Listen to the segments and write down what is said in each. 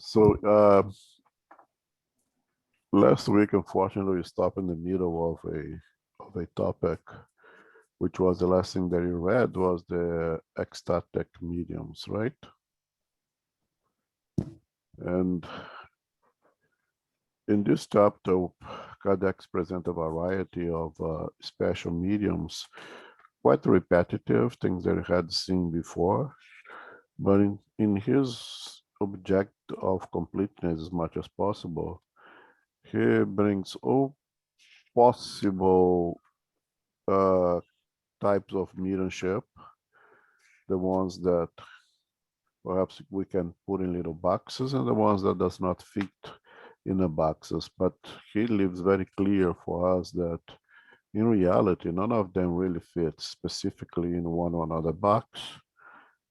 So last week, unfortunately, we stopped in the middle of a topic, which was the last thing that you read was the ecstatic mediums, right? And in this chapter, Kardec presents a variety of special mediums, quite repetitive, things that he had seen before, but in his object of completeness as much as possible, he brings all possible types of mediumship, the ones that perhaps we can put in little boxes and the ones that does not fit in the boxes. But he leaves very clear for us that in reality, none of them really fit specifically in one or another box.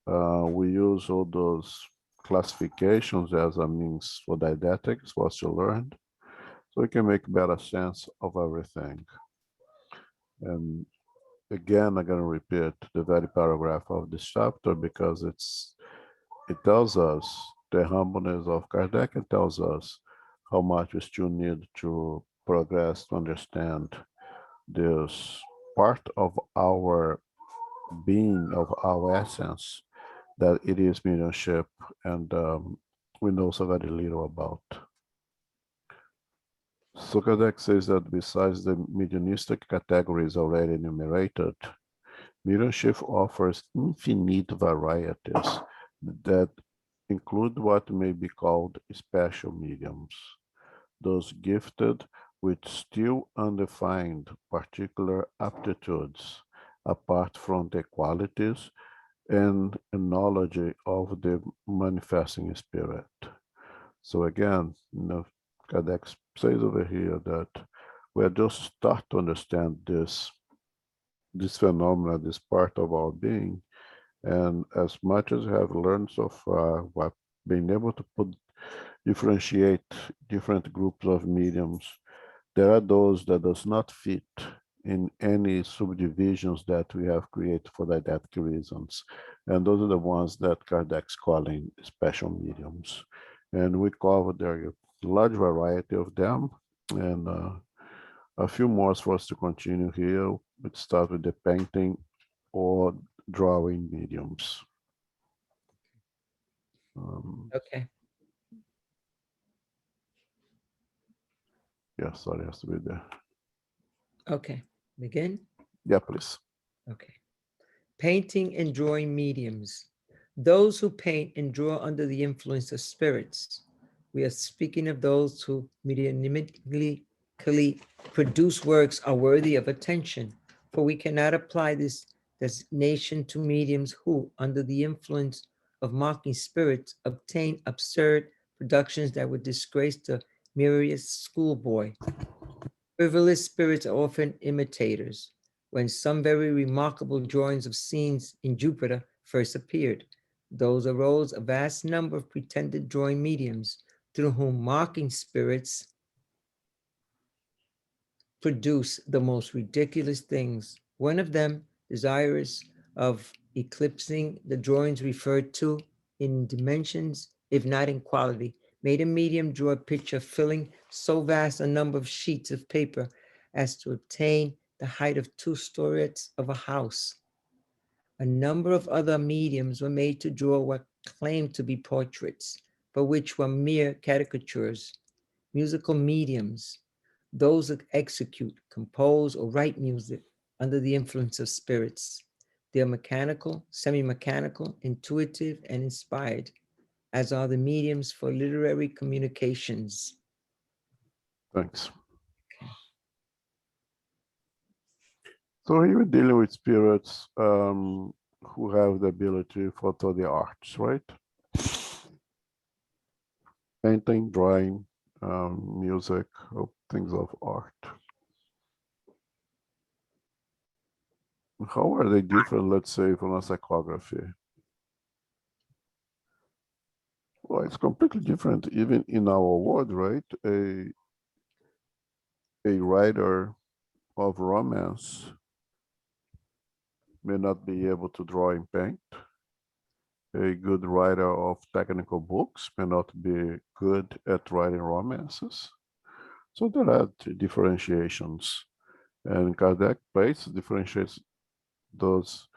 We use all those classifications as a means for didactics, for us to learn, so we can make better sense of everything. And again, I'm going to repeat the very paragraph of this chapter because it tells us the humbleness of Kardec and tells us how much we still need to progress to understand this part of our being, of our essence, that it is mediumship, and we know so very little about. So Kardec says that besides the mediumistic categories already enumerated, mediumship offers infinite varieties that include what may be called special mediums, those gifted with still undefined particular aptitudes, apart from the qualities and knowledge of the manifesting spirit. So again, Kardec says over here that we are just start to understand this phenomena, this part of our being, and as much as we have learned so far, we're being able to differentiate different groups of mediums. There are those that does not fit in any subdivisions that we have created for didactic reasons. And those are the ones that Kardec's calling special mediums. And we covered a large variety of them, and a few more for us to continue here. Let's start with the painting or drawing mediums. Okay. Yeah, sorry, has to be there. Okay. Begin. Yeah, please. Okay. Painting and drawing mediums. Those who paint and draw under the influence of spirits. We are speaking of those who mediumistically produce works are worthy of attention, for we cannot apply this designation to mediums who, under the influence of mocking spirits, obtain absurd productions that would disgrace the merest schoolboy. Frivolous spirits are often imitators. When some very remarkable drawings of scenes in Jupiter first appeared, those arose a vast number of pretended drawing mediums, through whom mocking spirits produce the most ridiculous things. One of them, desirous of eclipsing the drawings referred to in dimensions, if not in quality, made a medium draw a picture filling so vast a number of sheets of paper as to obtain the height of 2 stories of a house. A number of other mediums were made to draw what claimed to be portraits, but which were mere caricatures. Musical mediums, those that execute, compose, or write music under the influence of spirits. They are mechanical, semi-mechanical, intuitive, and inspired, as are the mediums for literary communications. Thanks. So here we're dealing with spirits who have the ability for the arts, right? Painting, drawing, music, things of art. How are they different, let's say, from a psychography? Well, it's completely different, even in our world, right? A writer of romance may not be able to draw and paint, A good writer of technical books may not be good at writing romances. So there are differentiations, and Kardec differentiates those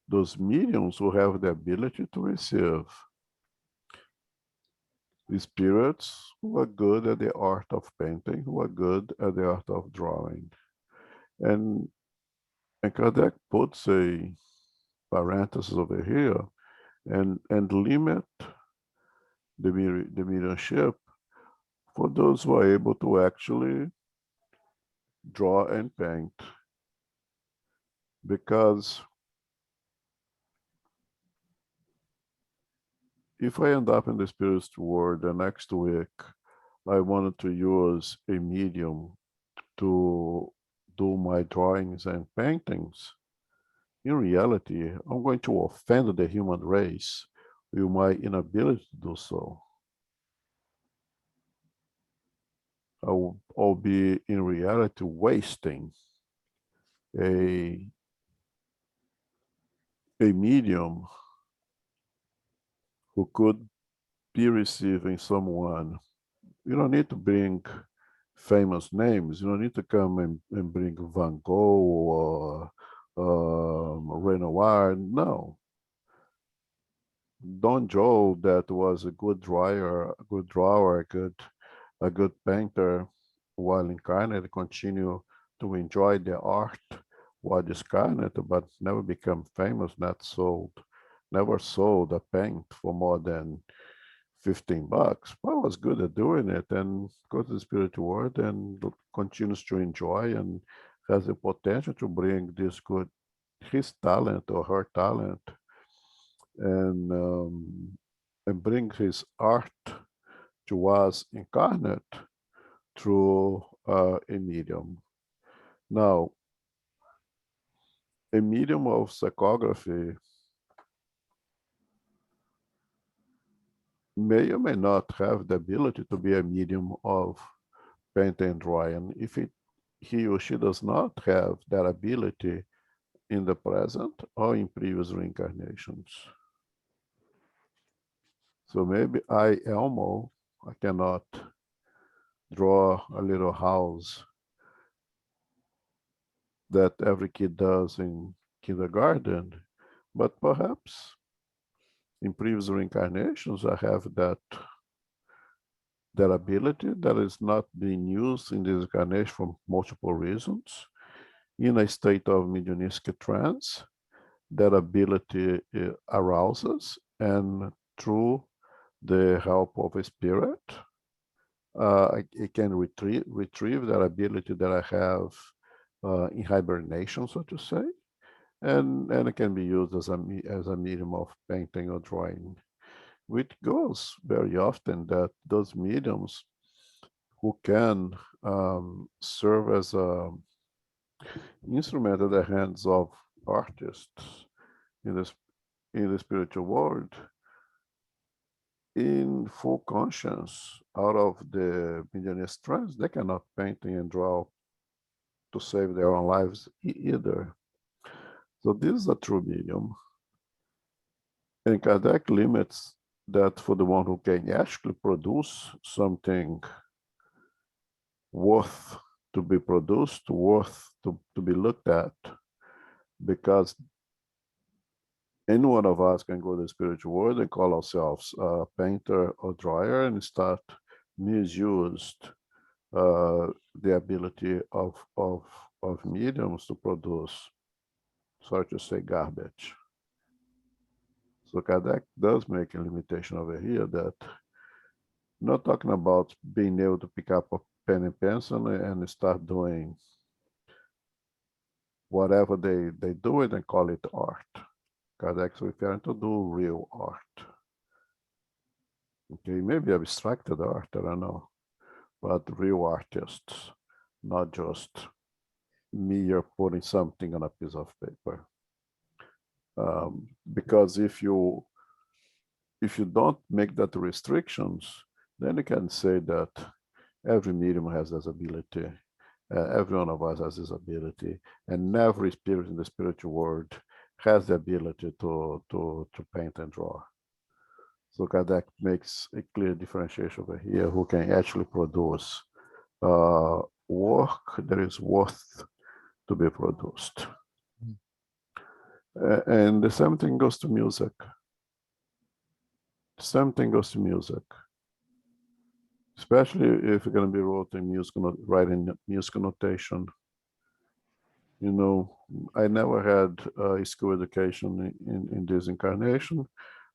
those mediums who have the ability to receive the spirits who are good at the art of painting, who are good at the art of drawing. And, and Kardec puts a parenthesis over here and limit the mediumship for those who are able to actually draw and paint. Because if I end up in the spiritual world the next week, I wanted to use a medium to do my drawings and paintings, in reality, I'm going to offend the human race with my inability to do so. I'll be, in reality, wasting a, a medium who could be receiving someone. You don't need to bring famous names. You don't need to come and bring Van Gogh or Renoir. No, Don Joe, that was a good drawer, a good painter, while incarnate, continue to enjoy the art while discarnate, but never become famous, never sold a paint for more than $15. But was good at doing it and goes to the spiritual world and continues to enjoy and has the potential to bring his talent or her talent and bring his art to us incarnate through a medium. Now, a medium of psychography may or may not have the ability to be a medium of paint and drawing. If he or she does not have that ability in the present or in previous reincarnations. So maybe Elmo, I cannot draw a little house that every kid does in kindergarten, but perhaps in previous reincarnations I have that ability that is not being used in this incarnation for multiple reasons. In a state of mediumistic trance, that ability arouses, and through the help of a spirit, it can retrieve that ability that I have in hibernation, so to say, and it can be used as a medium of painting or drawing. Which goes very often that those mediums who can serve as an instrument at the hands of artists in the spiritual world, in full conscience, out of the millionaire's trance, they cannot paint and draw to save their own lives either. So this is a true medium. And Kardec limits that for the one who can actually produce something worth to be produced, worth to be looked at, because any one of us can go to the spiritual world and call ourselves a painter or drawer and start misused the ability of mediums to produce, so to say, garbage. So Kardec does make a limitation over here that not talking about being able to pick up a pen and pencil and start doing whatever they do it and call it art. Kardec's referring to do real art. Okay, maybe abstracted art, I don't know, but real artists, not just mere putting something on a piece of paper. Because if you don't make that restrictions, then you can say that every medium has this ability. Every one of us has this ability, and every spirit in the spiritual world has the ability to paint and draw. So Kardec makes a clear differentiation over here who can actually produce work that is worth to be produced. And the same thing goes to music. The same thing goes to music, especially if you're going to be wrote in writing musical notation. You know, I never had a school education in this incarnation.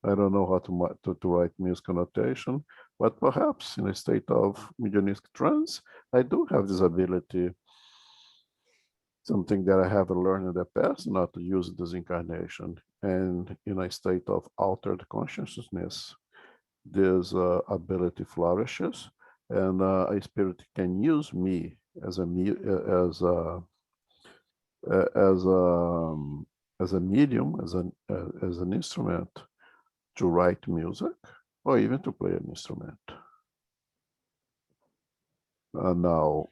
I don't know how to write musical notation, but perhaps in a state of mediumistic trance, I do have this ability, something that I have learned in the past, not to use this incarnation. And in a state of altered consciousness, this ability flourishes, and a spirit can use me as a as a as a as a medium, as an instrument to write music or even to play an instrument. Now,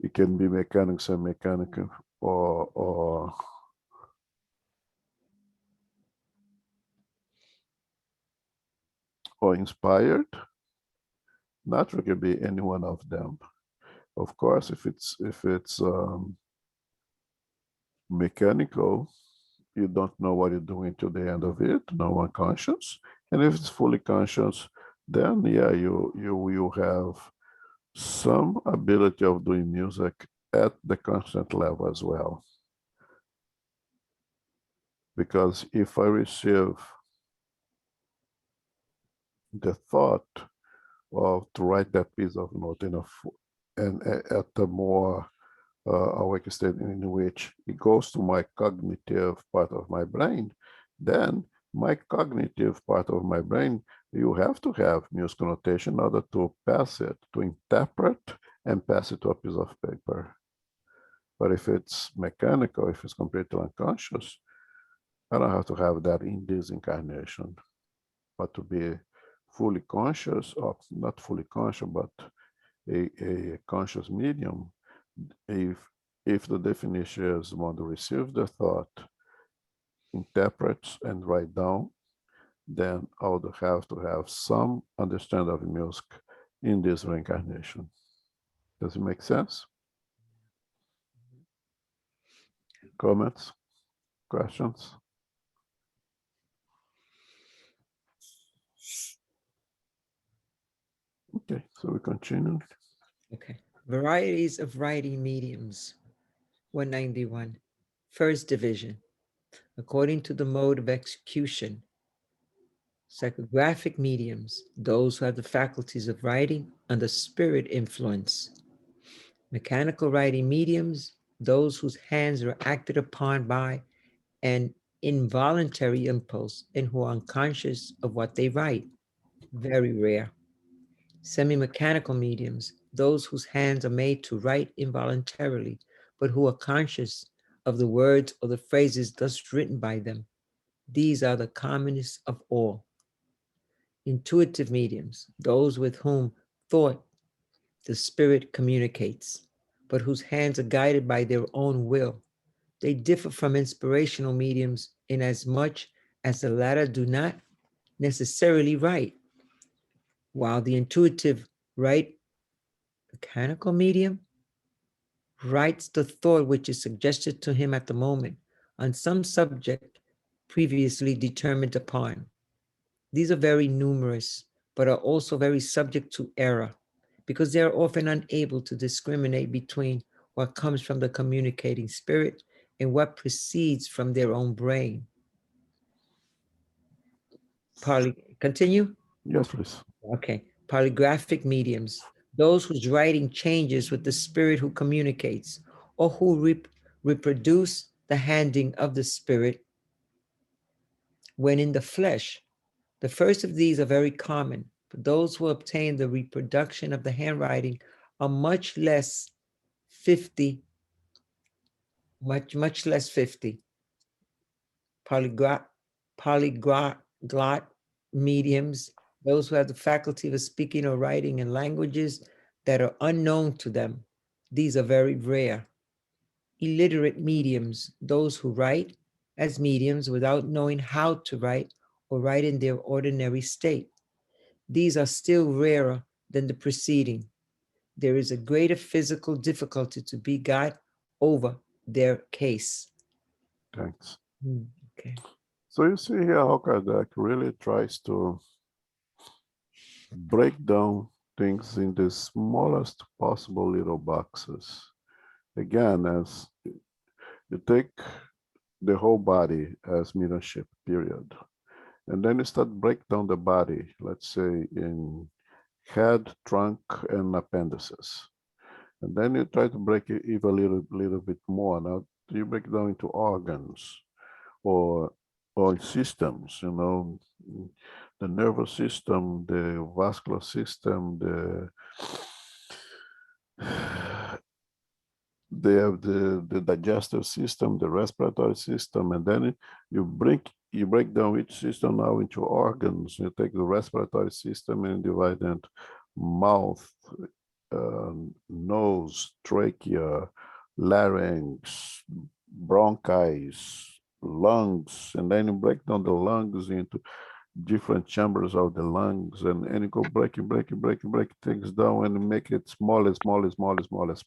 it can be mechanical and mechanical, or inspired. Naturally, can be any one of them. Of course, if it's mechanical, you don't know what you're doing to the end of it, no unconscious. And if it's fully conscious, then yeah, you will have some ability of doing music at the constant level as well. Because if I receive the thought of to write that piece of note in and at the more awake state in which it goes to my cognitive part of my brain, then my cognitive part of my brain, you have to have musical notation in order to pass it, to interpret and pass it to a piece of paper. But if it's mechanical, if it's completely unconscious, I don't have to have that in this incarnation. But to be fully conscious, or not fully conscious, but a conscious medium, if if the definition is one to receive the thought, interprets and write down, then I would have to have some understanding of music in this reincarnation. Does it make sense? Comments? Questions? Okay, so we continue. Okay. Varieties of writing mediums. 191. First division. According to the mode of execution, psychographic mediums, those who have the faculties of writing under spirit influence. Mechanical writing mediums, those whose hands are acted upon by an involuntary impulse and who are unconscious of what they write. Very rare. Semi-mechanical mediums, those whose hands are made to write involuntarily, but who are conscious of the words or the phrases thus written by them. These are the commonest of all. Intuitive mediums, those with whom thought, the spirit communicates, but whose hands are guided by their own will. They differ from inspirational mediums in as much as the latter do not necessarily write, while the intuitive right mechanical medium writes the thought which is suggested to him at the moment on some subject previously determined upon. These are very numerous, but are also very subject to error because they are often unable to discriminate between what comes from the communicating spirit and what proceeds from their own brain. Continue? Yes, please. Okay. Polygraphic mediums, those whose writing changes with the spirit who communicates, or who reproduce the handing of the spirit when in the flesh. The first of these are very common, but those who obtain the reproduction of the handwriting are much less 50, much less 50. Polyglot mediums, those who have the faculty of speaking or writing in languages that are unknown to them. These are very rare. Illiterate mediums, those who write as mediums without knowing how to write or write in their ordinary state. These are still rarer than the preceding. There is a greater physical difficulty to be got over their case. Thanks. Hmm, okay. So you see here how Kardec really tries to break down things in the smallest possible little boxes. Again, as you take the whole body as mediumship, period. And then you start break down the body, let's say in head, trunk, and appendices. And then you try to break it even a little bit more. Now you break it down into organs or systems, you know, the nervous system, the vascular system, they have the digestive system, the respiratory system, and then you break down each system now into organs. You take the respiratory system and divide it into mouth, nose, trachea, larynx, bronchi, lungs, and then you break down the lungs into different chambers of the lungs, and you go break things down and make it small as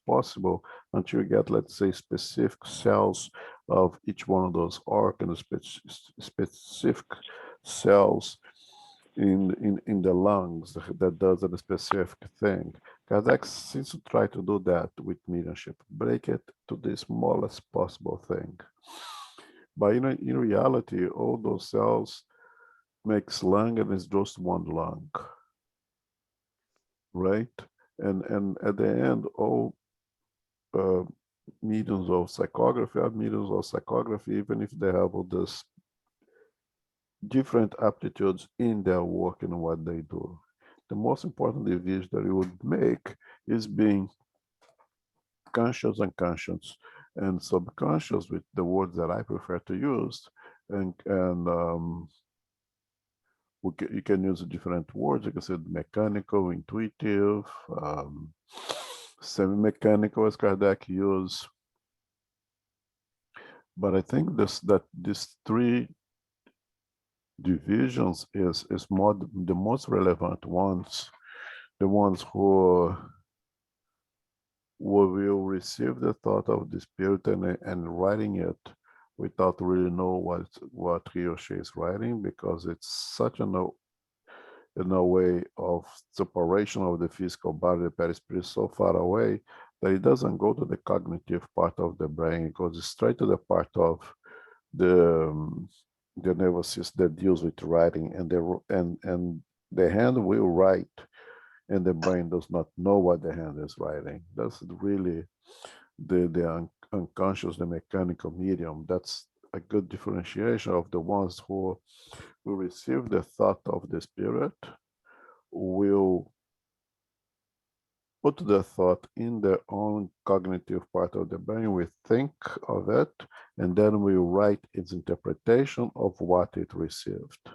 possible until you get, let's say, specific cells of each one of those organs, specific cells in the lungs that does a specific thing. Kardec seems to try to do that with mediumship, break it to the smallest possible thing. But in reality, all those cells makes lung and it's just one lung, right? And at the end, all uh, mediums of psychography are mediums of psychography, even if they have all these different aptitudes in their work and what they do. The most important division that you would make is being conscious, unconscious, and subconscious, with the words that I prefer to use, and you can use different words. You can say mechanical, intuitive, semi-mechanical, as Kardec used. But I think that these three divisions is more the most relevant ones, the ones who will receive the thought of the spirit and writing it without really know what he or she is writing, because it's such in a way of separation of the physical body, the perispirit, so far away that it doesn't go to the cognitive part of the brain. It goes straight to the part of the the nervous system that deals with writing, and the hand will write, and the brain does not know what the hand is writing. That's really the unconscious, the mechanical medium. That's a good differentiation of the ones who will receive the thought of the spirit, will put the thought in their own cognitive part of the brain. We think of it, and then we write its interpretation of what it received.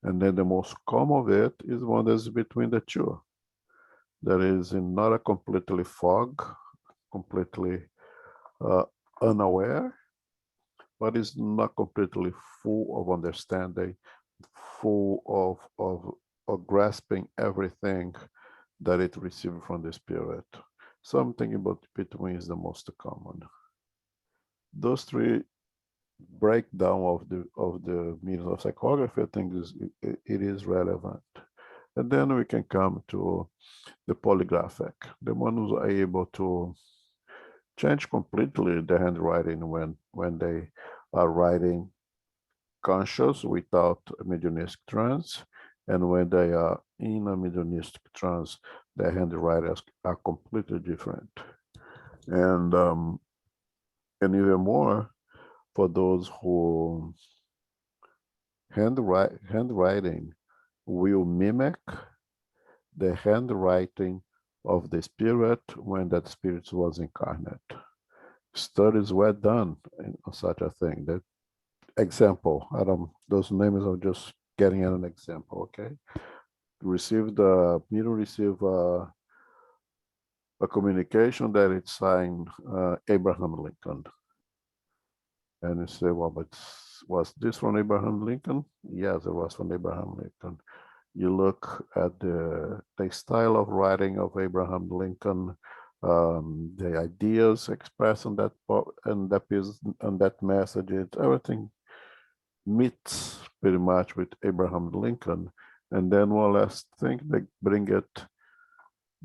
And then the most common of it is one that's between the two. That is not a completely fog, completely uh, unaware, but is not completely full of understanding, full of grasping everything that it received from the spirit. Something about between is the most common. Those three breakdown of the means of psychography, I think it is relevant. And then we can come to the polygraphic, the one who's able to change completely the handwriting when they are writing conscious without a mediumistic trance, and when they are in a mediumistic trance, their handwritings are completely different. And even more for those who handwriting will mimic the handwriting of the spirit when that spirit was incarnate. Studies were done on such a thing. That example, I don't, those names are just getting an example, okay? Receive a communication that it signed Abraham Lincoln. And you say, well, but was this from Abraham Lincoln? Yes, it was from Abraham Lincoln. You look at the style of writing of Abraham Lincoln, the ideas expressed in that and that piece and that message, everything meets pretty much with Abraham Lincoln. And then one last thing, they bring it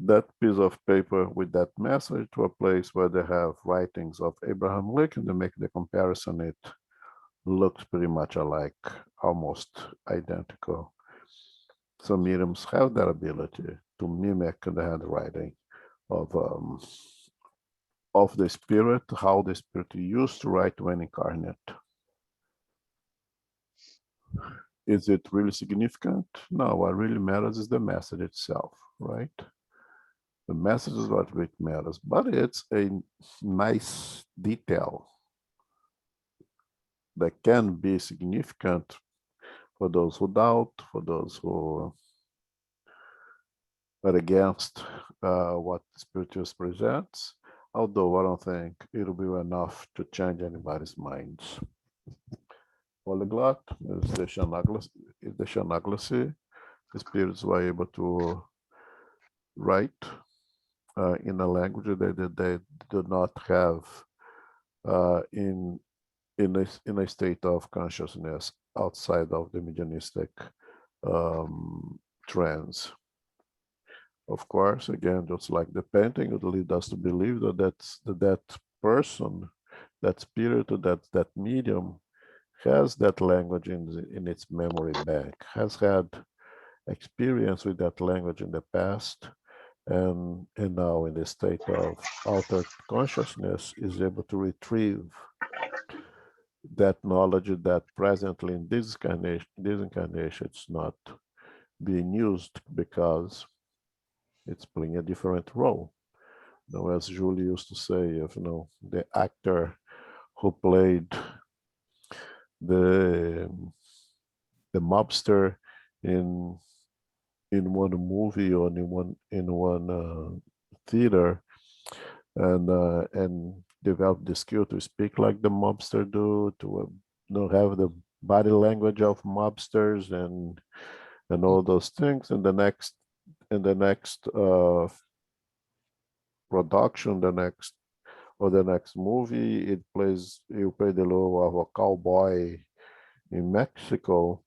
that piece of paper with that message to a place where they have writings of Abraham Lincoln to make the comparison. It looks pretty much alike, almost identical. So mediums have that ability to mimic the handwriting of the spirit, how the spirit used to write when incarnate. Is it really significant? No, what really matters is the message itself, right? The message is what really matters, but it's a nice detail that can be significant for those who doubt, for those who are against what the spirituals presents, although I don't think it'll be enough to change anybody's minds. Polyglot is the Shanaglacy. The spirits were able to write in a language that they do not have in a state of consciousness outside of the mediumistic trance. Of course, again, just like the painting, it leads us to believe that that person, that spirit, that medium has that language in its memory bank, has had experience with that language in the past, and now in the state of altered consciousness is able to retrieve that knowledge that presently in this incarnation it's not being used because it's playing a different role. Now, as Julie used to say, if the actor who played the the mobster in one movie or in one theater and develop the skill to speak like the mobster do, to have the body language of mobsters and all those things. And the next production, the next movie, you play the role of a cowboy in Mexico.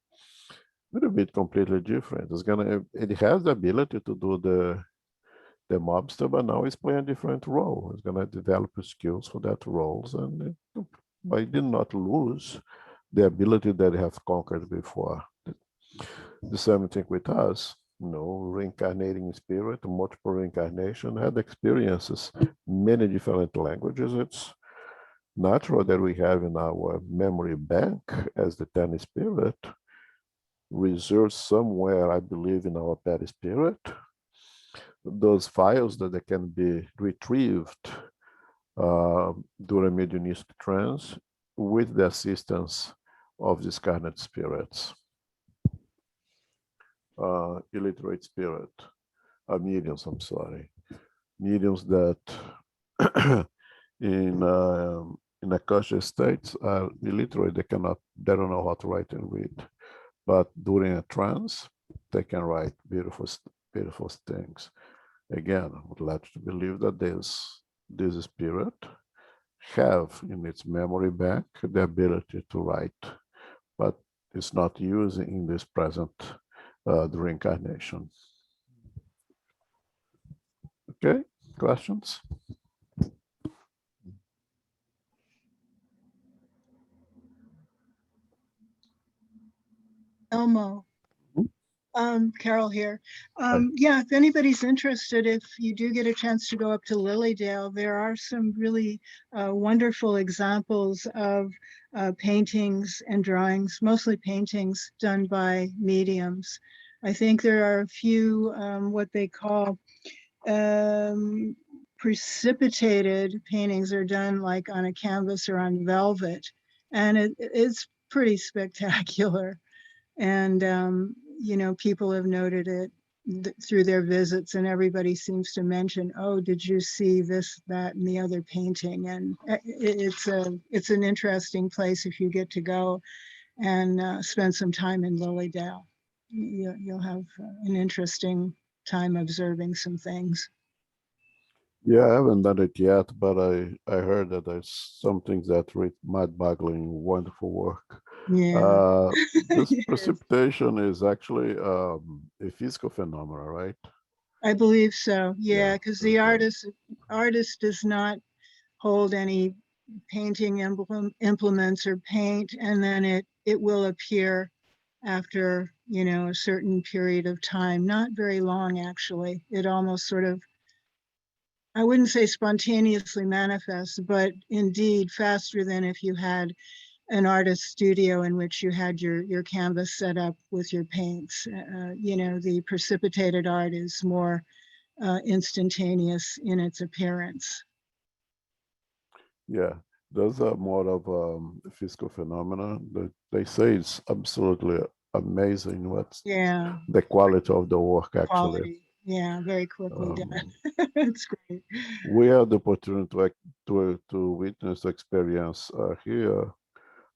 It'll be completely different. It has the ability to do the mobster, but now he's playing a different role. He's gonna develop skills for that roles, and but he did not lose the ability that he has conquered before. The same thing with us. Reincarnating spirit, multiple reincarnation, had experiences, many different languages. It's natural that we have in our memory bank as the tiny spirit reserved somewhere, I believe, in our perispirit, those files that they can be retrieved during mediumistic trance with the assistance of discarnate spirits, illiterate spirit, mediums, I'm sorry, mediums that in Akasha states are illiterate, they don't know how to write and read. But during a trance, they can write beautiful things. Again, I would like to believe that this spirit have in its memory bank the ability to write, but it's not using in this present the reincarnation. Okay, questions? Elmo. Mhm. Carol here. Hi. Yeah, if anybody's interested, if you do get a chance to go up to Lilydale, there are some really wonderful examples of paintings and drawings, mostly paintings done by mediums. I think there are a few what they call precipitated paintings are done like on a canvas or on velvet, and it's pretty spectacular. And, people have noted it. through their visits, and everybody seems to mention, oh, did you see this, that, and the other painting? And it's an interesting place if you get to go and spend some time in Lilydale. You'll have an interesting time observing some things. Yeah, I haven't done it yet, but I heard that there's some things that read mind-boggling, wonderful work. Yeah, Uh, this it is. precipitation is actually a physical phenomenon, right? I believe so. Yeah, Yeah. because the There's artist does not hold any painting implements or paint, and then it will appear after, you know, a certain period of time. Not very long, actually. It almost sort of, I wouldn't say spontaneously manifests, but indeed faster than if you had an artist studio in which you had your canvas set up with your paints. You know, the precipitated art is more instantaneous in its appearance. yeah, those are more of physical phenomena. They say it's absolutely amazing what's Yeah, the quality of the work actually. quality. Yeah, very quickly Um, done. It's great. we had the opportunity to witness the experience here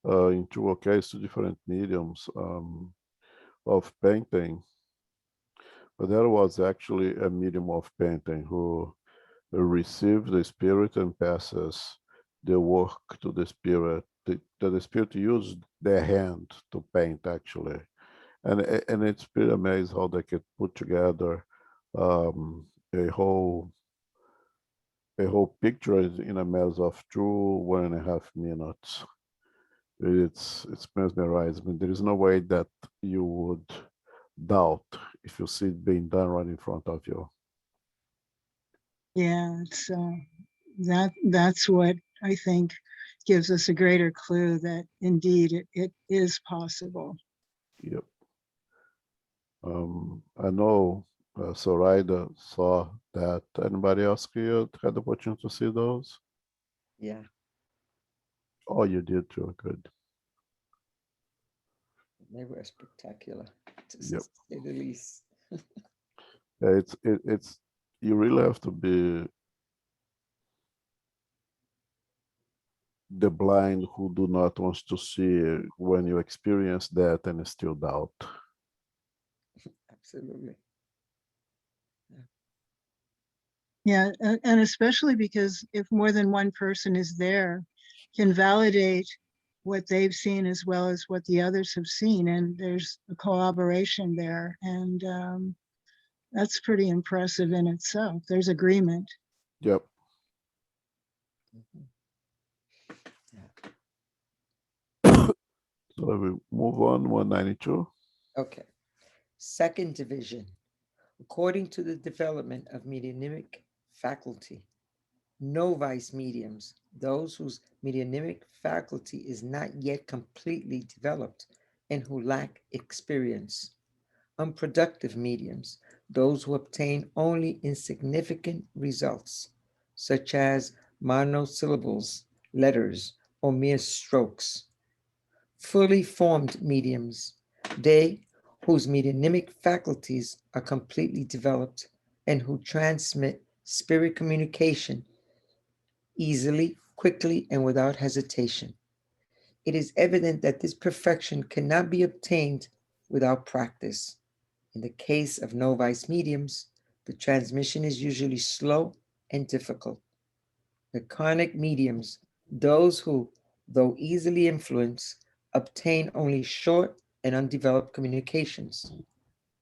in two occasions, two different mediums of painting. But there was actually a medium of painting who receives the spirit and passes the work to the spirit. The spirit used their hand to paint actually, and it's pretty amazing how they could put together um, a whole a whole picture in a matter of 2.5 minutes. It's mesmerizing. I mean, there is no way that you would doubt if you see it being done right in front of you. Yeah, it's that's what I think gives us a greater clue that indeed it is possible. Yep. I know Zoraida saw that. Anybody else here had the opportunity to see those? Yeah, Oh, you did too. Good. they were spectacular, to Yep. say the least. Yeah, it's you really have to be the blind who do not want to see when you experience that and still doubt. Absolutely. Yeah. Yeah, and especially because if more than one person is there, can validate what they've seen as well as what the others have seen, and there's a collaboration there, and that's pretty impressive in itself. There's agreement. Yep. Mhm. Yeah. So we move on 192. Okay. Second division. According to the development of mediumic faculty, novice mediums, those whose mediumic faculty is not yet completely developed and who lack experience. Unproductive mediums, those who obtain only insignificant results, such as monosyllables, letters, or mere strokes. Fully formed mediums, they whose mediumic faculties are completely developed and who transmit spirit communication easily, quickly, and without hesitation. It is evident that this perfection cannot be obtained without practice. In the case of novice mediums, the transmission is usually slow and difficult. Laconic mediums, those who, though easily influenced, obtain only short and undeveloped communications.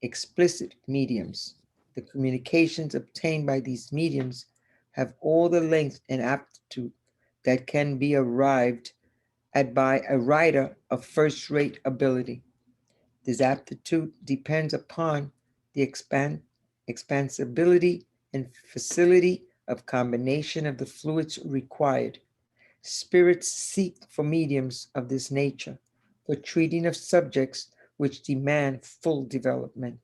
Explicit mediums, the communications obtained by these mediums have all the length and aptitude that can be arrived at by a writer of first rate ability. This aptitude depends upon the expansibility and facility of combination of the fluids required. Spirits seek for mediums of this nature for treating of subjects which demand full development.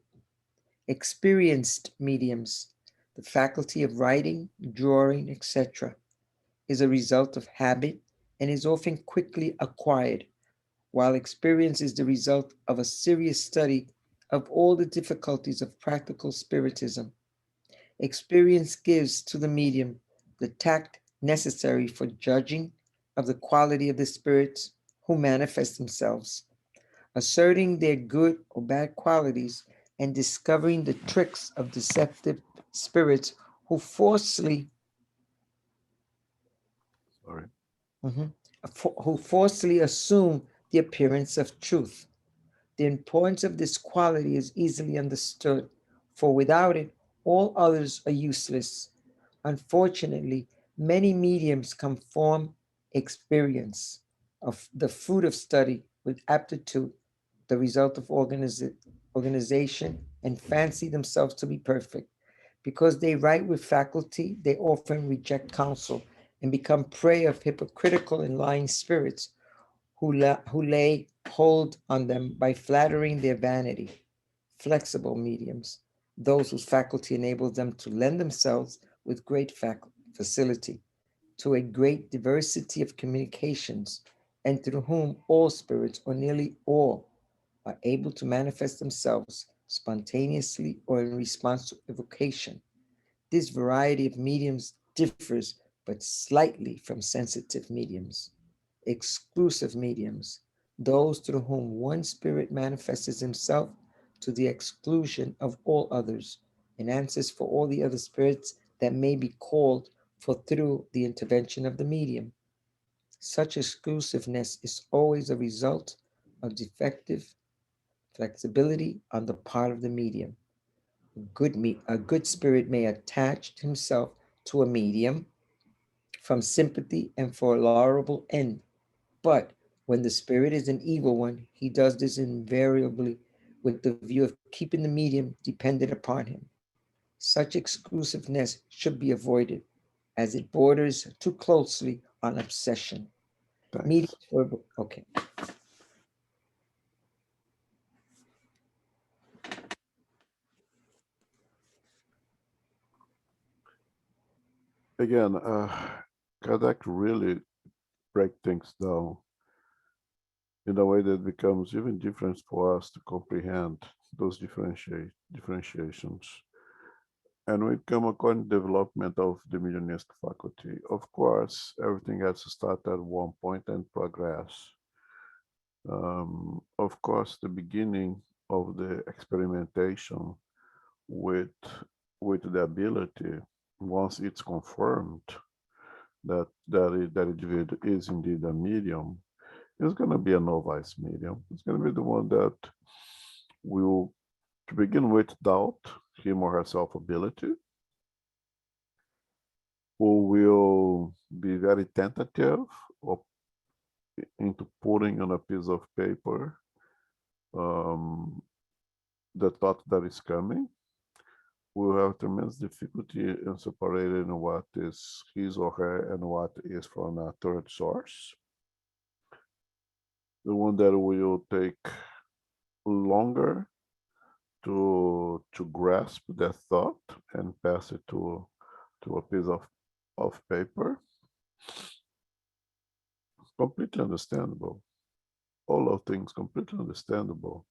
Experienced mediums, the faculty of writing, drawing, etc., is a result of habit and is often quickly acquired, while experience is the result of a serious study of all the difficulties of practical spiritism. Experience gives to the medium the tact necessary for judging of the quality of the spirits who manifest themselves, asserting their good or bad qualities, and discovering the tricks of deceptive spirits who Sorry. Mhm. Who forcefully assume the appearance of truth. The importance of this quality is easily understood, for without it, all others are useless. Unfortunately, many mediums conform experience of the fruit of study with aptitude, the result of organization, and fancy themselves to be perfect. Because they write with faculty, they often reject counsel and become prey of hypocritical and lying spirits who lay hold on them by flattering their vanity. Flexible mediums, those whose faculty enables them to lend themselves with great facility to a great diversity of communications, and through whom all spirits, or nearly all, are able to manifest themselves spontaneously or in response to evocation. This variety of mediums differs but slightly from sensitive mediums. Exclusive mediums, those through whom one spirit manifests himself to the exclusion of all others, and answers for all the other spirits that may be called for through the intervention of the medium. Such exclusiveness is always a result of defective flexibility on the part of the medium. A good spirit may attach himself to a medium from sympathy and for a laudable end. But when the spirit is an evil one, he does this invariably with the view of keeping the medium dependent upon him. Such exclusiveness should be avoided, as it borders too closely on obsession. Thanks. Mediums for okay. Again, Kardec really break things down in a way that becomes even different for us to comprehend those differentiations. And we come upon development of the mediumistic faculty. Of course, everything has to start at one point and progress. Of course, the beginning of the experimentation with the ability, once it's confirmed that individual is indeed a medium, is going to be a novice medium. It's going to be the one that will, to begin with, doubt him or herself ability, who will be very tentative of, into putting on a piece of paper um, the thought that is coming, will have tremendous difficulty in separating what is his or her and what is from a third source. The one that will take longer to grasp that thought and pass it to a piece of paper. Completely understandable. All of things completely understandable.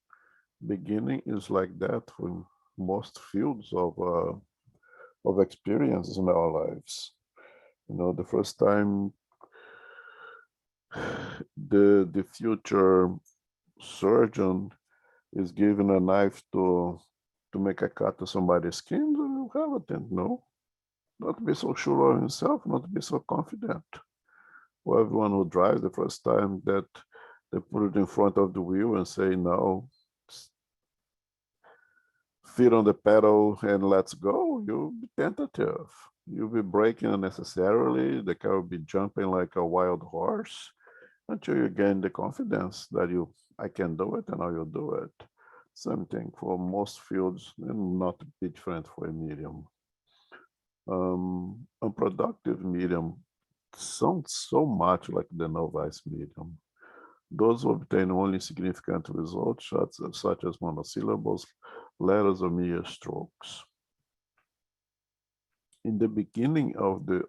Beginning is like that for most fields of experiences in our lives. You know, the first time the future surgeon is given a knife to make a cut to somebody's skin, you have a tent, no? Not be so sure of himself, not be so confident. Or everyone who drives the first time that they put it in front of the wheel and say, no, feet on the pedal and let's go, you'll be tentative. You'll be braking unnecessarily. The car will be jumping like a wild horse until you gain the confidence that I can do it and I will do it. Same thing for most fields and not different for a medium. Unproductive medium sounds so much like the novice medium. Those who obtain only significant results, such as monosyllables, letters, or mere strokes. In the beginning of the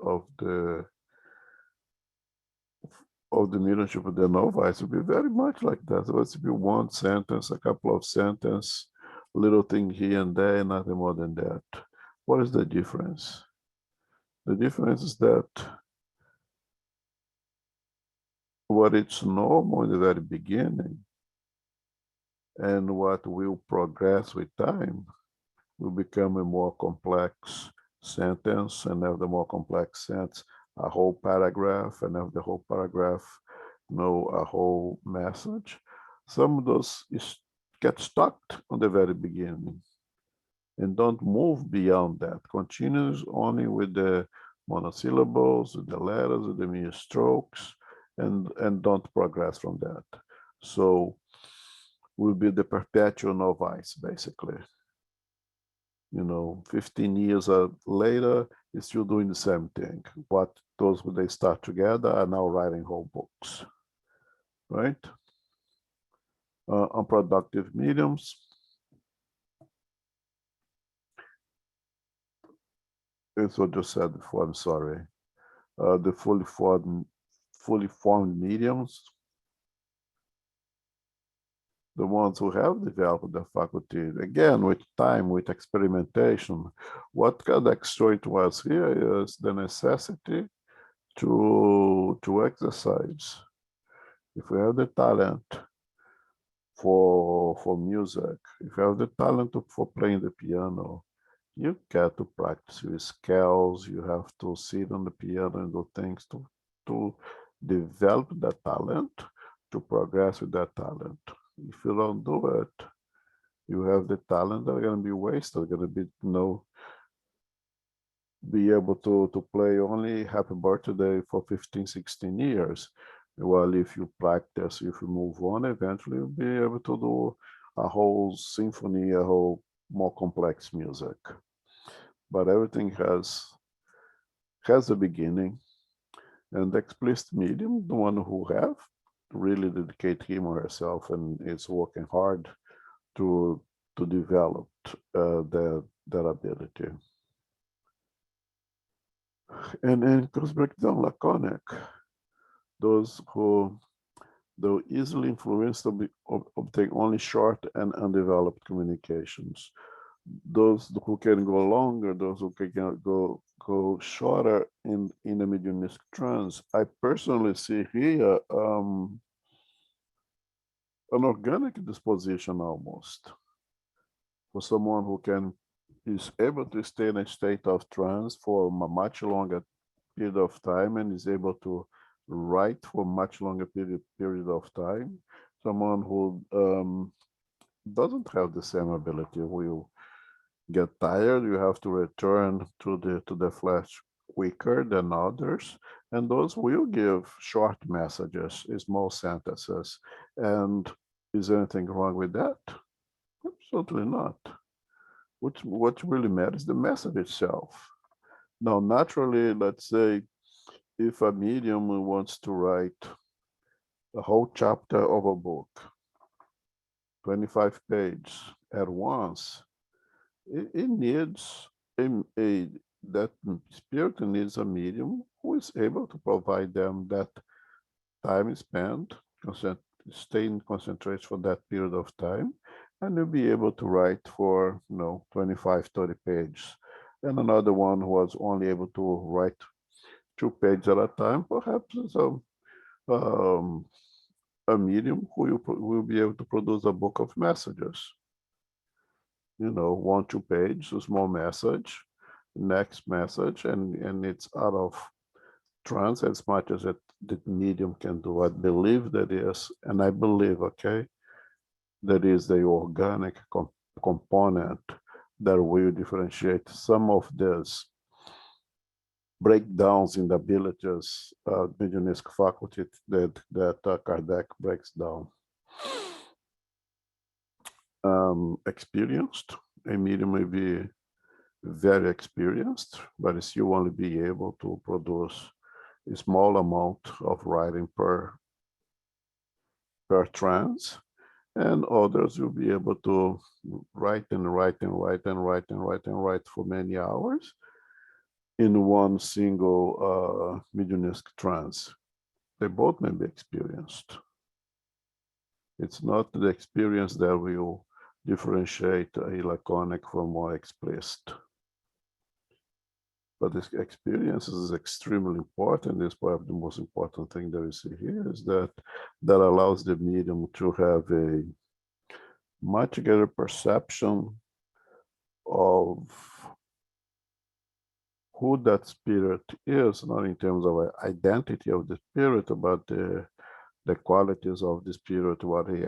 mediumship of the novice, will be very much like that. So it's be one sentence, a couple of sentences, little thing here and there, nothing more than that. What is the difference? The difference is that what it's normal in the very beginning and what will progress with time will become a more complex sentence, and have the more complex sentence, a whole paragraph, and have the whole paragraph, a whole message. Some of those get stuck on the very beginning and don't move beyond that. Continues only with the monosyllables, with the letters, with the mere strokes, and don't progress from that. So will be the perpetual novice, basically. 15 years later, it's still doing the same thing. But those who they start together are now writing whole books, right? Unproductive mediums. It's what I just said before, I'm sorry. The fully formed mediums, the ones who have developed the faculty, again, with time, with experimentation. What Kardec showed to us here is the necessity to exercise. If we have the talent for music, if you have the talent for playing the piano, you get to practice your scales. You have to sit on the piano and do things to develop that talent, to progress with that talent. If you don't do it, you have the talent that are going to be wasted, going to be be able to play only Happy Birthday for 15, 16 years. Well, if you practice, if you move on, eventually you'll be able to do a whole symphony, a whole more complex music. But everything has a beginning, and the explicit medium, the one who have really dedicate him or herself and is working hard to develop that ability. And in cross breakdown laconic, those who, though easily influenced, obtain only short and undeveloped communications. Those who can go longer, those who can go shorter in a mediumistic trance. I personally see here an organic disposition almost for someone who is able to stay in a state of trance for a much longer period of time and is able to write for much longer period of time. Someone who doesn't have the same ability will get tired. You have to return to the flesh quicker than others, and those will give short messages, small sentences. And is there anything wrong with that? Absolutely not. What really matters is the message itself. Now, naturally, let's say if a medium wants to write a whole chapter of a book, 25 pages at once, it needs that spirit needs a medium who is able to provide them that time spent, stay in concentration for that period of time, and you'll be able to write for 25, 30 pages. And another one who was only able to write 2 pages at a time, perhaps is a medium who will be able to produce a book of messages. 1, 2 pages, a small message, next message, and it's out of trance as much as the medium can do. I believe that is, and I believe, okay, that is the organic component that will differentiate some of these breakdowns in the abilities, mediumistic faculty that Kardec breaks down. Experienced, a medium may be very experienced, but still only be able to produce a small amount of writing per trance, and others will be able to write and write and write and write and write and write for many hours in one single mediumistic trance. They both may be experienced. It's not the experience that will differentiate a laconic from more explicit. But this experience is extremely important. It's probably the most important thing that we see here is that allows the medium to have a much greater perception of who that spirit is, not in terms of identity of the spirit, but the qualities of the spirit, what he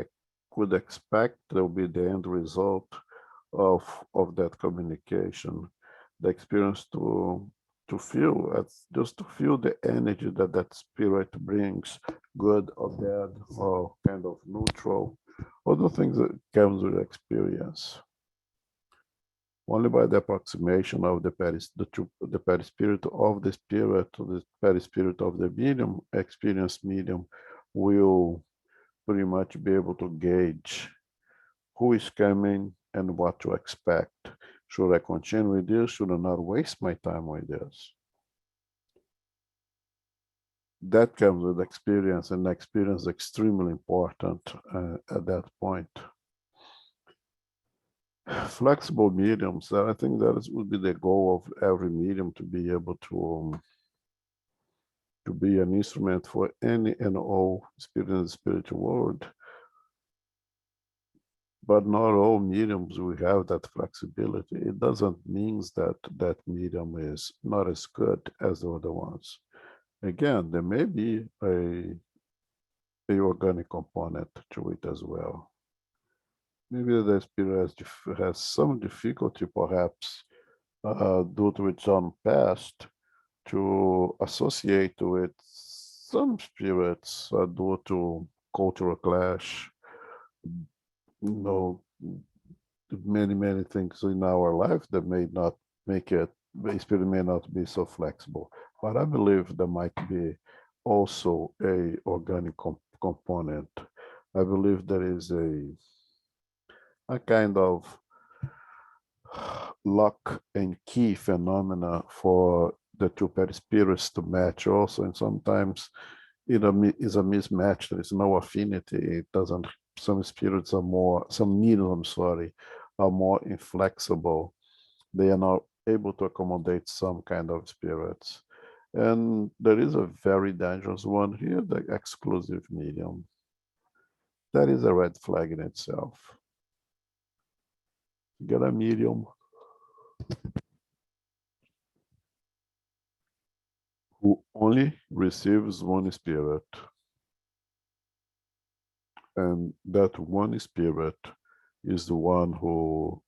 could expect will be the end result of that communication, the experience to feel, just to feel the energy that that spirit brings, good or bad or kind of neutral, all the things that comes with experience. Only by the approximation of the perispirit of the spirit, to the perispirit of the medium, experienced medium, will pretty much be able to gauge who is coming and what to expect. Should I continue with this? Should I not waste my time with this? That comes with experience, and experience is extremely important at that point. Flexible mediums, I think that would be the goal of every medium, to be able to be an instrument for any and all spirit in the spiritual world. But not all mediums will have that flexibility. It doesn't mean that that medium is not as good as the other ones. Again, there may be a organic component to it as well. Maybe the spirit has some difficulty, perhaps, due to its own past, to associate with some spirits due to cultural clash, many things in our life that may not make it, the spirit may not be so flexible. But I believe there might be also a organic component. I believe there is a kind of lock and key phenomena for the two perispirits to match also, and sometimes it is a mismatch. There is no affinity. It doesn't. Some spirits are more, some mediums, I'm sorry, are more inflexible. They are not able to accommodate some kind of spirits. And there is a very dangerous one here, the exclusive medium. That is a red flag in itself. Get a medium who only receives one spirit, and that one spirit is the one who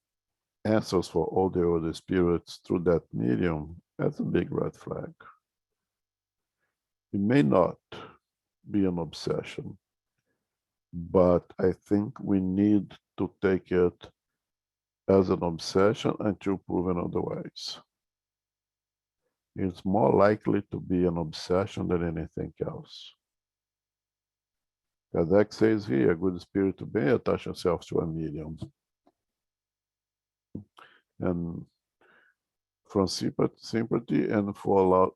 answers for all the other spirits through that medium. That's a big red flag. It may not be an obsession, but I think we need to take it as an obsession until proven otherwise. It's more likely to be an obsession than anything else. Kardec says here, a good spirit to may attach itself to a medium. And from sympathy and for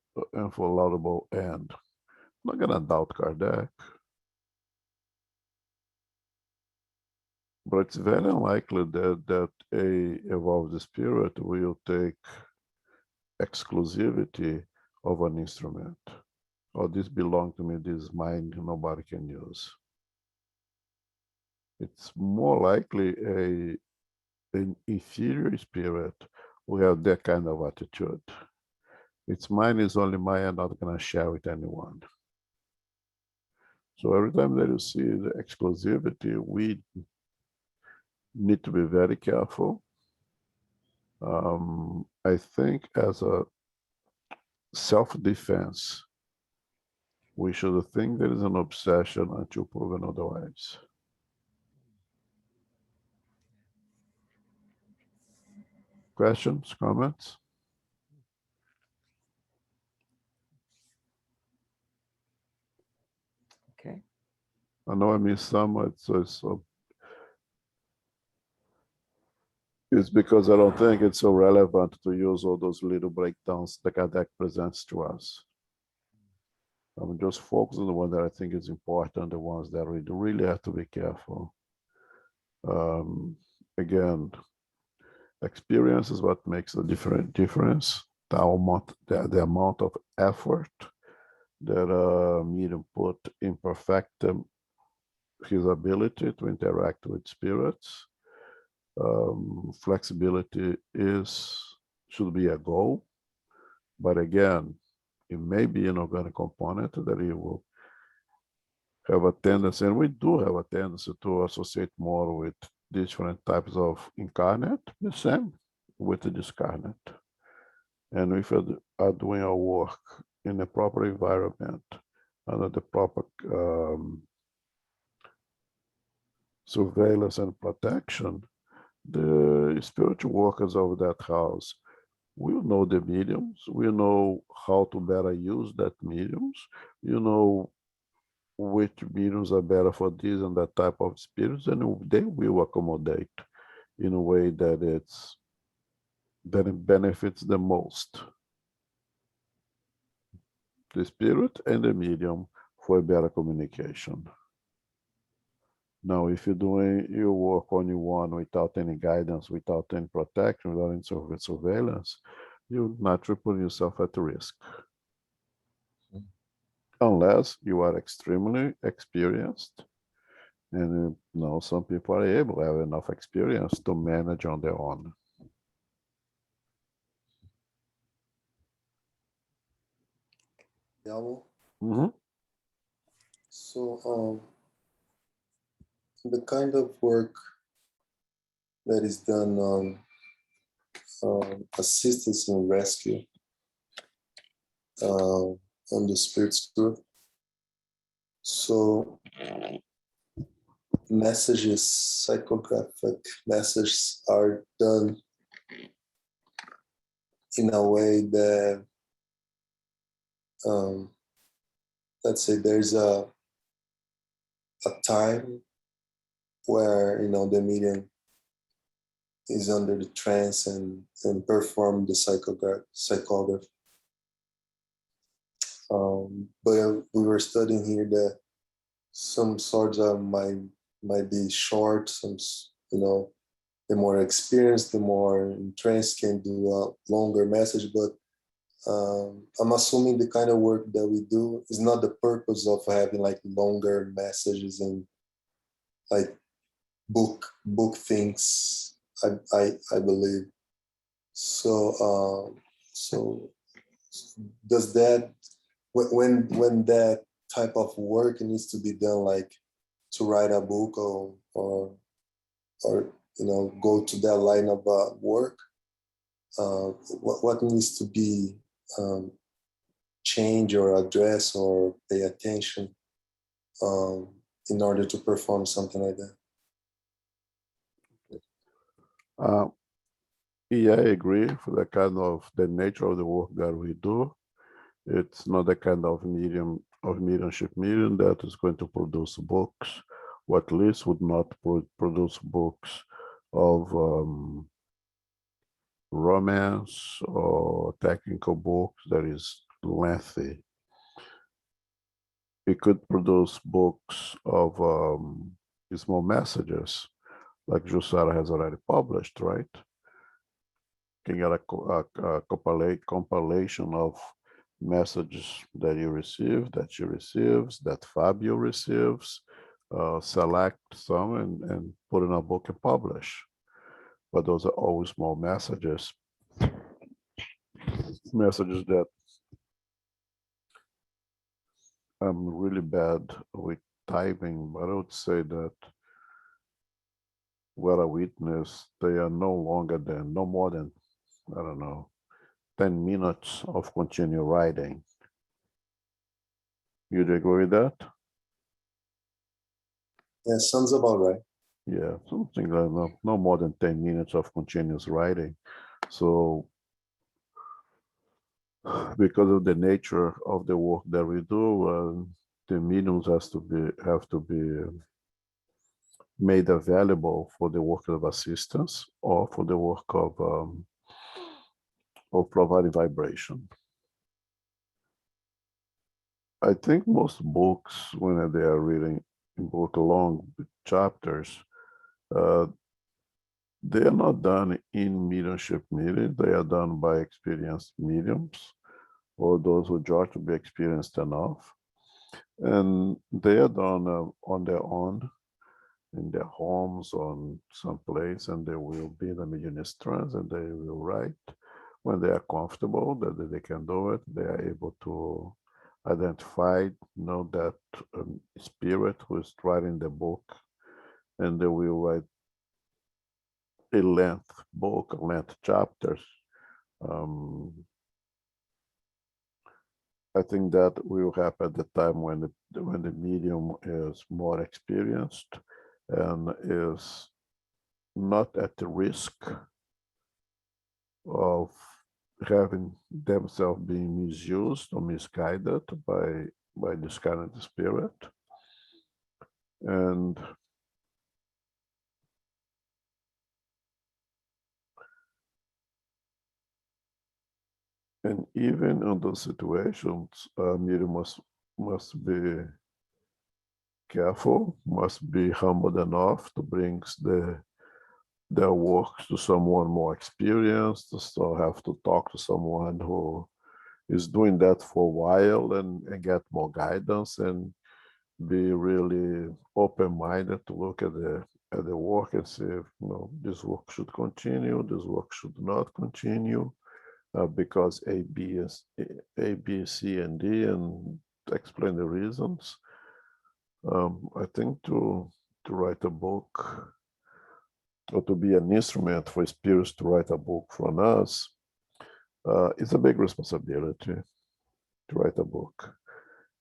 laudable end. I'm not gonna doubt Kardec, but it's very unlikely that a evolved spirit will take exclusivity of an instrument. Or this belongs to me, this is mine, nobody can use. It's more likely an inferior spirit will have that kind of attitude. It's mine, is only mine, I'm not gonna share with anyone. So every time that you see the exclusivity, we need to be very careful. I think as a self-defense, we should think there is an obsession until proven otherwise. Questions, comments? Okay. I know I missed some, it's because I don't think it's so relevant to use all those little breakdowns that Kardec presents to us. I'm just focused on the one that I think is important, the ones that we really have to be careful. again, experience is what makes the difference. The amount of effort that a medium put in perfecting his ability to interact with spirits. Flexibility should be a goal, but again, it may be an organic component that you will have a tendency, and we do have a tendency to associate more with different types of incarnate, the same with the discarnate. And if we are doing our work in a proper environment, under the proper surveillance and protection, the spiritual workers of that house will know the mediums, will know how to better use that mediums, you know which mediums are better for this and that type of spirits, and they will accommodate in a way that it benefits the most the spirit and the medium for better communication. Now, if you're doing your work on your own without any guidance, without any protection, without any surveillance, you naturally put yourself at risk. Unless you are extremely experienced. And some people are able to have enough experience to manage on their own. Yamo. Mm-hmm. So, the kind of work that is done on assistance and rescue on the spirits group. So, messages, psychographic messages are done in a way that, let's say, there's a time where the medium is under the trance and perform the psychography. But we were studying here that some sorts of might be short. Some the more experienced, the more entranced can do a longer message. But I'm assuming the kind of work that we do is not the purpose of having like longer messages and like book things. I believe. So does that when that type of work needs to be done, like to write a book or go to that line of work, what needs to be changed or addressed or pay attention in order to perform something like that? Yeah, I agree for the nature of the work that we do. It's not the kind of mediumship medium that is going to produce books, or at least would not produce books of romance or technical books that is lengthy. It could produce books of small messages, like Jussara has already published, right? Can get a compilation of messages that you receive, that she receives, that Fabio receives, select some and put in a book and publish. But those are always small messages that I'm really bad with typing, but I would say that what I witnessed, they are no more than, I don't know, 10 minutes of continual writing. You'd agree with that? Yeah, sounds about right. Yeah, something like no more than 10 minutes of continuous writing. So because of the nature of the work that we do, the mediums have to be made available for the work of assistance or for the work of providing vibration. I think most books, when they are reading book long chapters, uh, They are not done in mediumship meetings. They are done by experienced mediums or those who judge to be experienced enough. And they are done on their own in their homes or someplace, and they will be in the mediumist trance and they will write. When they are comfortable that they can do it, they are able to identify, that spirit who is writing the book, and they will write a length book, length chapters. Um, I think that will happen at the time when the medium is more experienced and is not at the risk of having themselves being misused or misguided by this kind of spirit. And even in those situations, medium must be careful, must be humble enough to bring their works to someone more experienced, to still have to talk to someone who is doing that for a while and get more guidance, and be really open-minded to look at the work and say, this work should continue, this work should not continue, because A, B, C, and D, and explain the reasons. I think to write a book or to be an instrument for spirits to write a book from us, it's a big responsibility to write a book.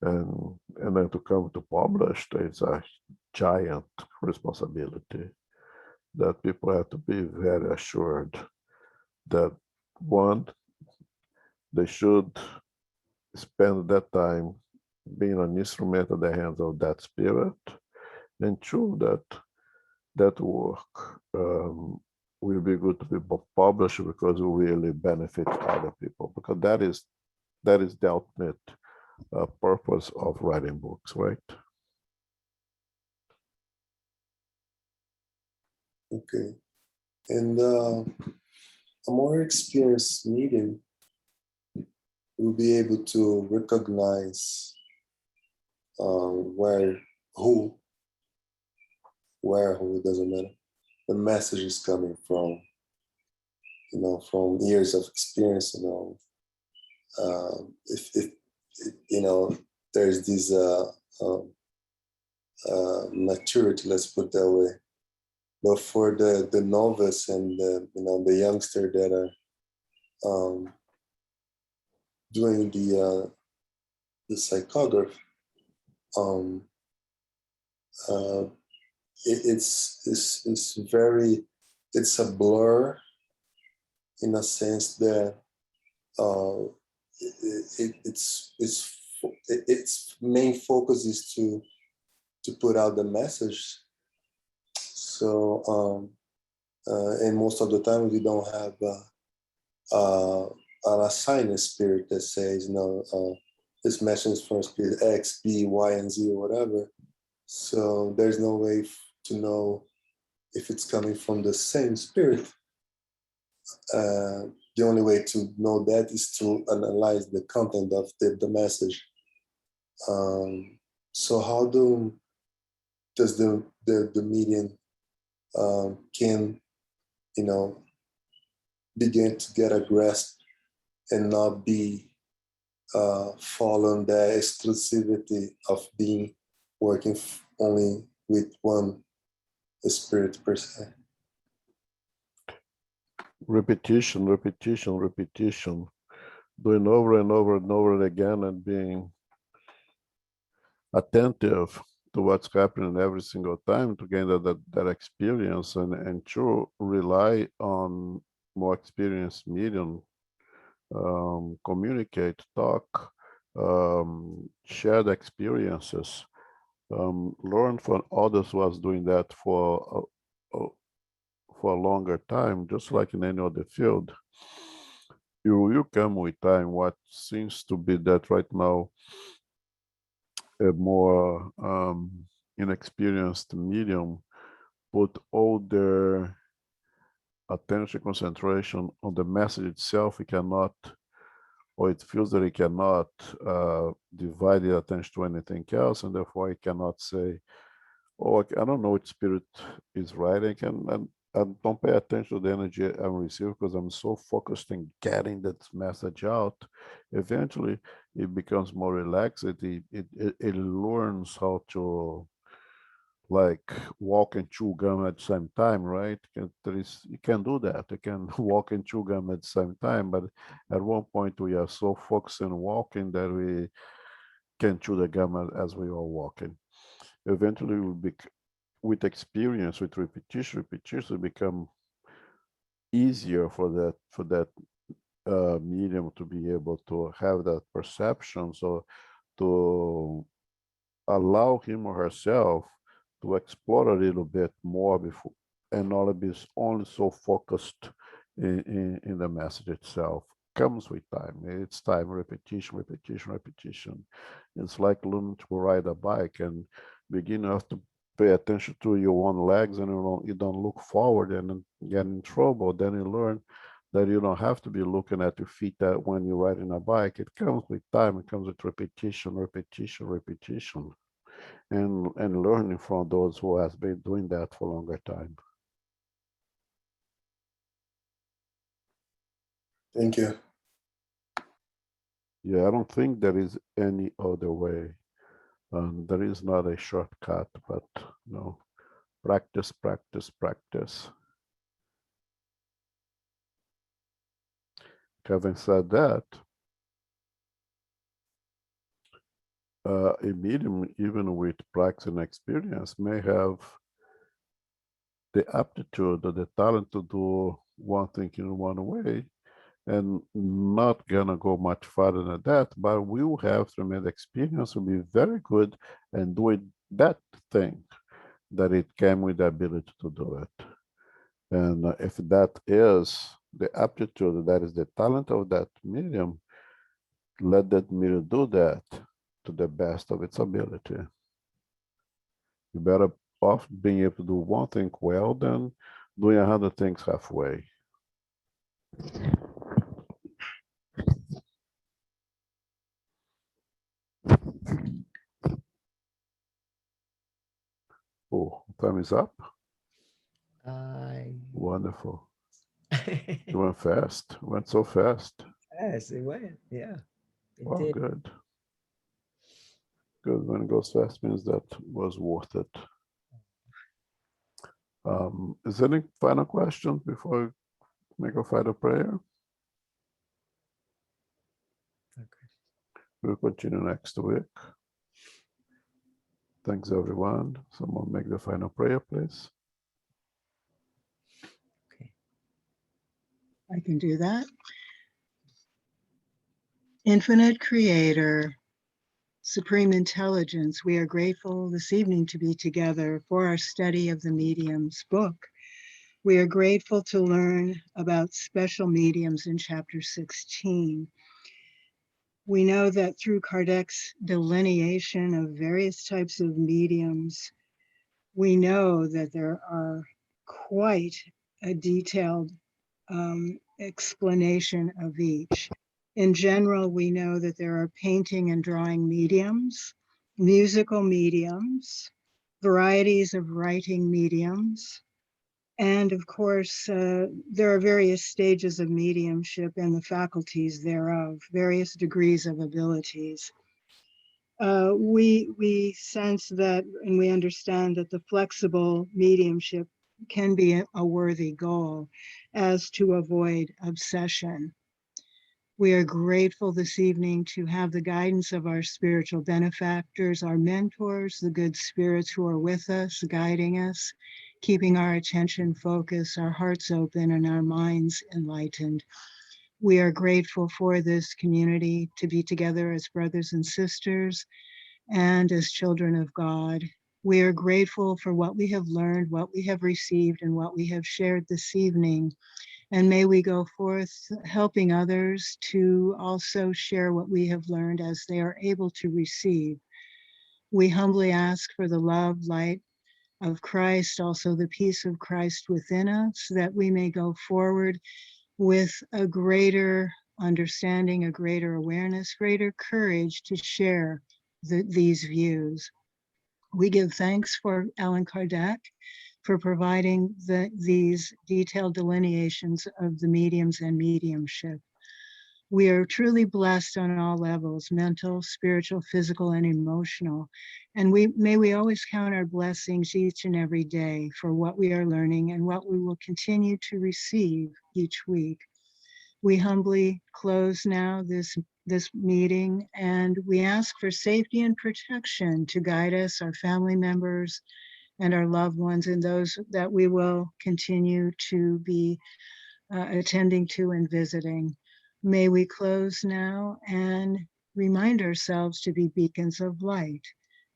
And then to come to publish, it's a giant responsibility that people have to be very assured that, one, they should spend that time being an instrument in the hands of that spirit, and two, that work will be good to be published because it will really benefit other people, because that is the ultimate purpose of writing books, right? Okay. And a more experienced medium will be able to recognize who it doesn't matter, the message is coming from, from years of experience, if there's this maturity, let's put that way. But for the novice and the youngster that are doing the psychograph, it's a blur, in a sense that its main focus is to put out the message. So and most of the time we don't have an assigned spirit that says, this message is from spirit X, B, Y, and Z, or whatever. So there's no way to know if it's coming from the same spirit. The only way to know that is to analyze the content of the message. So how does the medium can begin to get a grasp and not be following the exclusivity of being working only with one spirit per se? Repetition, doing over and over and over again, and being attentive to what's happening every single time to gain that experience, and to rely on more experienced medium, communicate, talk, share the experiences, learn from others who was doing that for a longer time, just like in any other field. You come with time. What seems to be that right now a more inexperienced medium put all their attention concentration on the message itself, he cannot, or it feels that he cannot divide the attention to anything else, and therefore he cannot say, oh, I don't know which spirit is right. I don't pay attention to the energy I'm receiving because I'm so focused in getting that message out. Eventually, it becomes more relaxed. It learns how to like walk and chew gum at the same time, right? You can do that. You can walk and chew gum at the same time, but at one point we are so focused on walking that we can chew the gum as we are walking. Eventually, with experience, with repetition become easier for that medium to be able to have that perception, so to allow him or herself to explore a little bit more before and not be only so focused in the message itself. Comes with time. It's time, repetition. It's like learning to ride a bike and begin to have to pay attention to your own legs, and you don't look forward and get in trouble. Then you learn that you don't have to be looking at your feet that when you're riding a bike. It comes with time. It comes with repetition, and learning from those who has been doing that for a longer time. Thank you. Yeah, I don't think there is any other way. There is not a shortcut, but practice. Having said that, a medium, even with practice and experience, may have the aptitude or the talent to do one thing in one way, and not gonna go much farther than that, but will have tremendous experience, will be very good and doing that thing that it came with the ability to do it. And if that is the aptitude, that is the talent of that medium, let that medium do that to the best of its ability. You better off being able to do one thing well than doing 100 things halfway. Oh, time is up. Wonderful. It went fast. It went so fast. Yes, it went. Yeah, it Oh, did. good. Good. When it goes fast means that was worth it. Is there any final questions before we make a final prayer? Okay. We'll continue next week. Thanks, everyone. Someone make the final prayer, please. Okay. I can do that. Infinite Creator, Supreme Intelligence, we are grateful this evening to be together for our study of the Medium's book. We are grateful to learn about special mediums in chapter 16. We know that through Kardec's delineation of various types of mediums, we know that there are quite a detailed explanation of each. In general, we know that there are painting and drawing mediums, musical mediums, varieties of writing mediums, and of course, there are various stages of mediumship and the faculties thereof, various degrees of abilities. We sense that, and we understand that the flexible mediumship can be a worthy goal as to avoid obsession. We are grateful this evening to have the guidance of our spiritual benefactors, our mentors, the good spirits who are with us, guiding us, keeping our attention focused, our hearts open, and our minds enlightened. We are grateful for this community to be together as brothers and sisters and as children of God. We are grateful for what we have learned, what we have received, and what we have shared this evening. And may we go forth helping others to also share what we have learned as they are able to receive. We humbly ask for the love, light, of Christ, also the peace of Christ within us, that we may go forward with a greater understanding, a greater awareness, greater courage to share these views. We give thanks for Allan Kardec for providing these detailed delineations of the mediums and mediumship. We are truly blessed on all levels, mental, spiritual, physical, and emotional. And may we always count our blessings each and every day for what we are learning and what we will continue to receive each week. We humbly close now this meeting, and we ask for safety and protection to guide us, our family members, and our loved ones, and those that we will continue to be attending to and visiting. May we close now and remind ourselves to be beacons of light.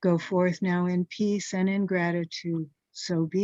Go forth now in peace and in gratitude. So be